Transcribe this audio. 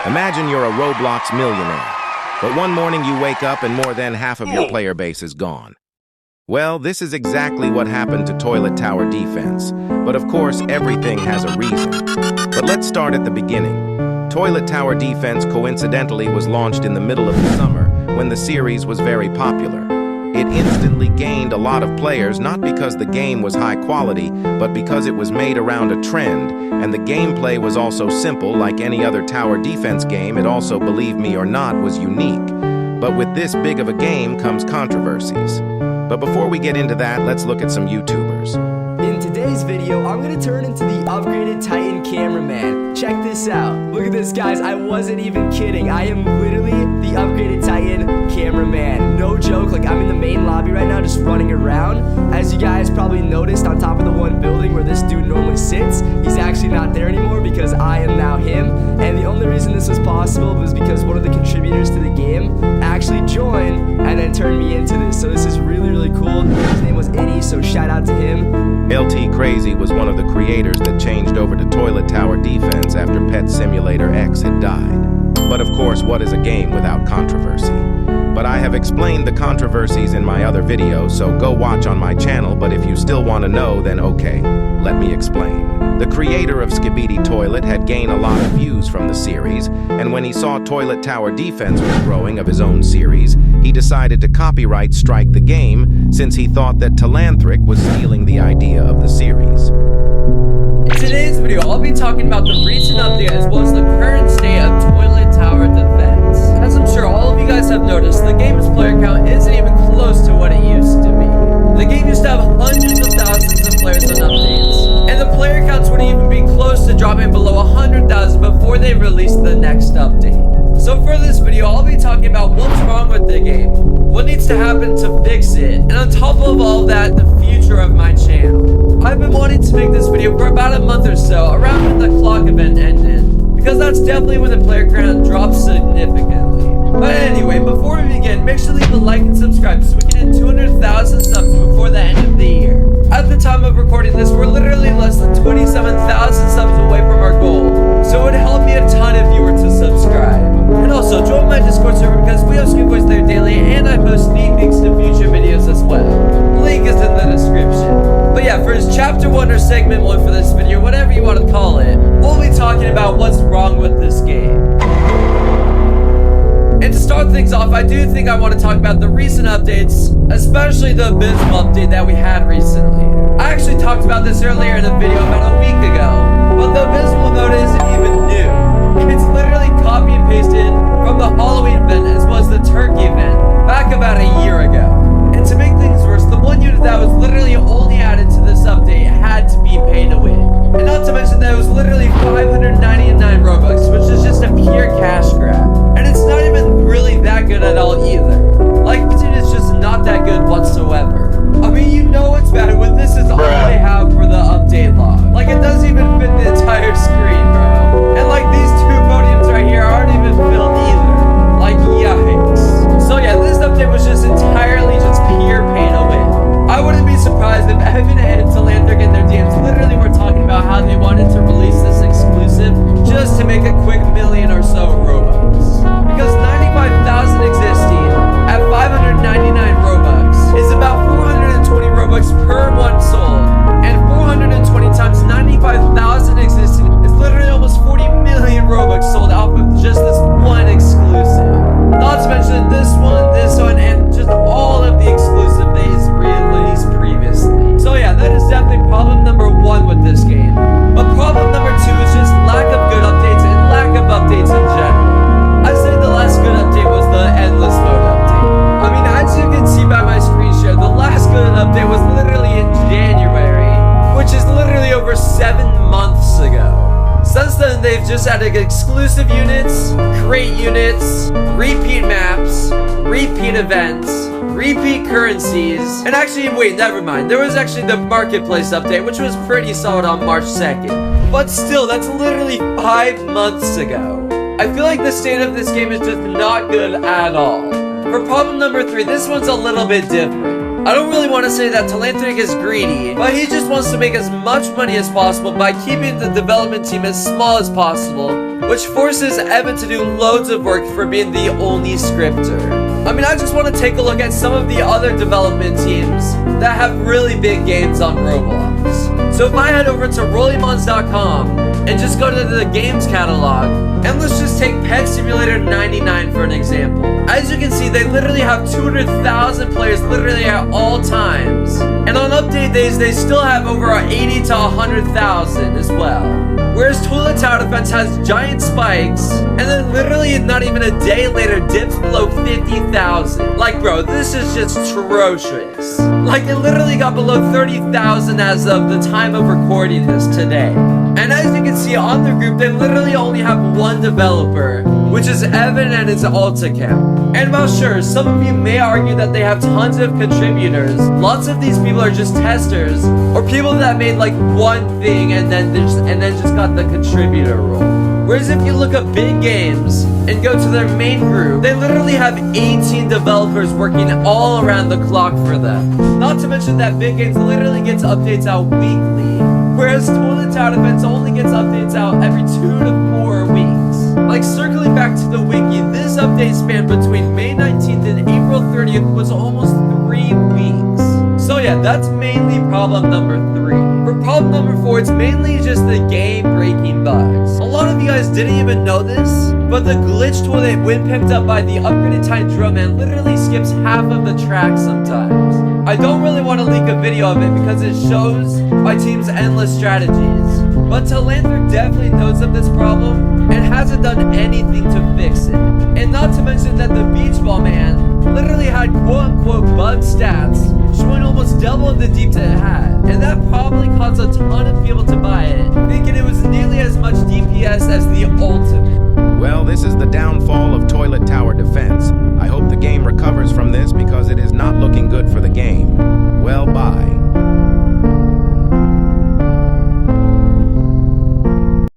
Imagine you're a Roblox millionaire, but one morning you wake up and more than half of your player base is gone. Well, this is exactly what happened to Toilet Tower Defense, but of course everything has a reason. But let's start at the beginning. Toilet Tower Defense coincidentally was launched in the middle of the summer when the series was very popular. It instantly gained a lot of players not because the game was high quality, but because it was made around a trend, and the gameplay was also simple like any other tower defense game. It also, believe me or not, was unique. But with this big of a game comes controversies. But before we get into that, let's look at some YouTubers. In today's video, I'm gonna turn into the upgraded Titan cameraman. Check this out. Look at this, guys. I wasn't even kidding. I am literally the upgraded Titan cameraman. No joke. Like, I'm in the main lobby right now just running around. As you guys probably noticed, on top of the one building where this dude normally sits, he's actually not there anymore because I am now him. And the only reason this was possible was because one of the contributors to the game actually joined and then turned me into this. So this is really, really cool. His name was Innie, so shout out to him. LT Crazy was one of the creators that changed over to Toilet Tower Defense after Pet Simulator X had died. But of course, what is a game without controversy? But I have explained the controversies in my other videos, so go watch on my channel. But if you still want to know, then okay, let me explain. The creator of Skibidi Toilet had gained a lot of views from the series, and when he saw Toilet Tower Defense was growing of his own series, he decided to copyright strike the game since he thought that Talanthric was stealing the idea of the series. In today's video, I'll be talking about the recent update as well as the current state of Toilet Tower Defense. As I'm sure all of you guys have noticed, the game's player count isn't even close to what it used to be. The game used to have hundreds of thousands of players on updates, and the player counts wouldn't even be close to dropping below 100,000 before they released the next update. So for this video, I'll be talking about what's wrong with the game, what needs to happen to fix it, and on top of all that, the future of my channel. I've been wanting to make this video for about a month or so, around when the clock event ended, because that's definitely when the player count drops significantly. But anyway, before we begin, make sure to leave a like and subscribe so we can hit 200,000 subs before the end of the year. At the time of recording this, we're literally less than 27,000 subs away from our goal, so it would help me a ton if you were to subscribe. And also, join my Discord server because we host giveaways there daily, and I post sneak peeks to future videos as well. Link is in the description. But yeah, for chapter 1 or segment 1 for this video, whatever you want to call it, we'll be talking about what's wrong with this game. And to start things off, I do think I want to talk about the recent updates, especially the abysmal update that we had recently. I actually talked about this earlier in a video about a week ago, but the abysmal mode isn't even new. It's literally copy and pasted from the Halloween event as well as the turkey event back about a year ago. And to make things worse, the one unit that was literally only added to this update had to be pay to win. And not to mention that it was literally 599 Robux, which is just a pure cash grab. And it's not even really that good at all either. Like, it's just not that good whatsoever. I mean, you know it's bad when this is all they have for the update log. Like, it doesn't even fit the entire screen, bro. And like, these two podiums right here aren't even filled either. Like, yikes. So yeah, this update was just entirely just pure pay to win. I wouldn't be surprised if Evan and Talanthric in their DMs literally were talking about how they wanted to release this exclusive just to make a quick million or so Robux. Because 95,000 existing at 599 Robux is about 420 Robux per one sold. And 420 times 95,000 existing is literally almost 40 million Robux sold off of just this one exclusive. Not to mention this one, and just all of the exclusive days released previously. So yeah, that is definitely problem number 1 with this game. But problem number 2 is just lack of good updates and lack of updates in general. I'd say the last good update was the endless mode update. I mean, as you can see by my screen share, the last good update was literally in January, which is literally over 7 months ago. Since then, they've just added exclusive units, crate units, repeat maps, repeat events, repeat currencies, and actually, wait, never mind. There was actually the marketplace update, which was pretty solid on March 2nd. But still, that's literally 5 months ago. I feel like the state of this game is just not good at all. For problem number 3, this one's a little bit different. I don't really want to say that Talantric is greedy, but he just wants to make as much money as possible by keeping the development team as small as possible, which forces Evan to do loads of work for being the only scripter. I mean, I just want to take a look at some of the other development teams that have really big games on Roblox. So if I head over to rollymons.com and just go to the games catalog, and let's just take Pet Simulator 99 for an example. As you can see, they literally have 200,000 players literally at all times. And on update days, they still have over 80 to 100,000 as well. Whereas Toilet Tower Defense has giant spikes, and then literally not even a day later dips below 50,000. Like, bro, this is just atrocious. Like, it literally got below 30,000 as of the time of recording this today. And as you can see on their group, they literally only have one developer, which is Evan and his alt account. And while sure, some of you may argue that they have tons of contributors, lots of these people are just testers, or people that made like one thing and then just got the contributor role. Whereas if you look up Big Games and go to their main group, they literally have 18 developers working all around the clock for them. Not to mention that Big Games literally gets updates out weekly, whereas Toilet Tower Defense only gets updates out every 2 to 4 weeks. Like, circling back to the wiki, this update span between May 19th and April 30th was almost 3 weeks. So yeah, that's mainly problem number 3. For problem number 4, it's mainly just the game-breaking bugs. A lot of you guys didn't even know this, but the glitch toilet, when picked up by the upgraded Titan Drum Man, literally skips half of the track sometimes. I don't really want to leak a video of it because it shows my team's endless strategies. But Talantric definitely knows of this problem and hasn't done anything to fix it. And not to mention that the Beach Ball Man literally had quote-unquote bug stats, showing almost double the deep it had. And that probably caused a ton of people to buy it, thinking it was nearly as much DPS as the ultimate.